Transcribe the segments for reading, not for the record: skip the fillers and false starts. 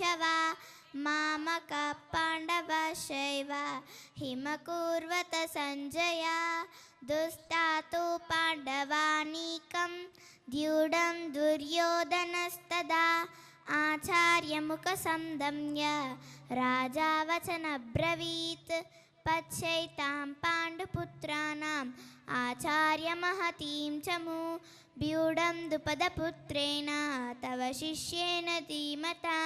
वा मामकाः पाण्डवाश्चैव हिमकुर्वत सञ्जय दुस्तातु पाण्डवानीकं द्यूढं दुर्योधनस्तदा आचार्यमुखसंदम्य राजा वचनब्रवीत् पश्यैतां पाण्डुपुत्राणाम् आचार्यमहतीं च व्यूढं द्रुपदपुत्रेण तव शिष्येन धीमता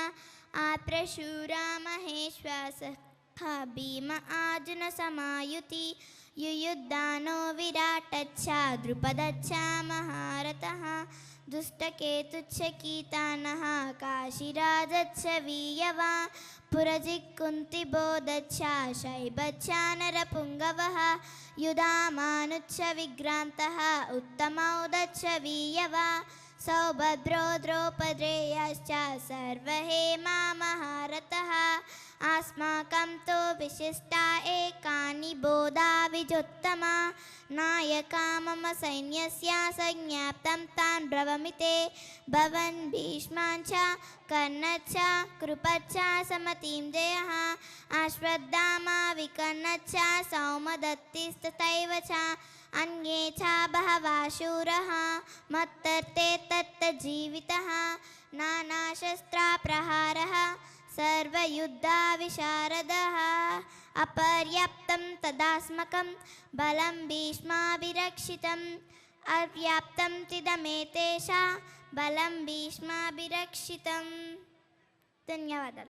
आप्रशुरामहेश्वासः भीम अर्जुनसमायुति युयुधानो विराटच्च द्रुपदच्च महारथः दुष्टकेतुच्च कीतानः काशीराजच्च वीयवा पुरजित्कुन्तिबोधच्च शैबच्च नरपुङ्गवः युधामानुच्च विक्रान्तः उत्तमौदच्च वीयवा सौभद्रो द्रौपदेयश्च सर्वहेमा महारथः अस्माकं तु विशिष्टा एकानि बोधा विजोत्तमा नायका मम सैन्यस्य संज्ञाप्तं तान् ब्रवामि ते भवन् भीष्माञ्च कर्णच्च कृपच्च समतिं जयः अश्वत्थामा विकर्णच्च सौमदत्तिस्तथैव च अन्ये च बहवः शूरः मत्तर्ते तत्तज्जीवितः नानाशस्त्रप्रहारः सर्वयुद्धविशारदः अपर्याप्तं तदास्माकं बलं भीष्माभिरक्षितम् अव्याप्तं तिदमेतेषां बलं भीष्माभिरक्षितम्. ధన్యవాదాలు.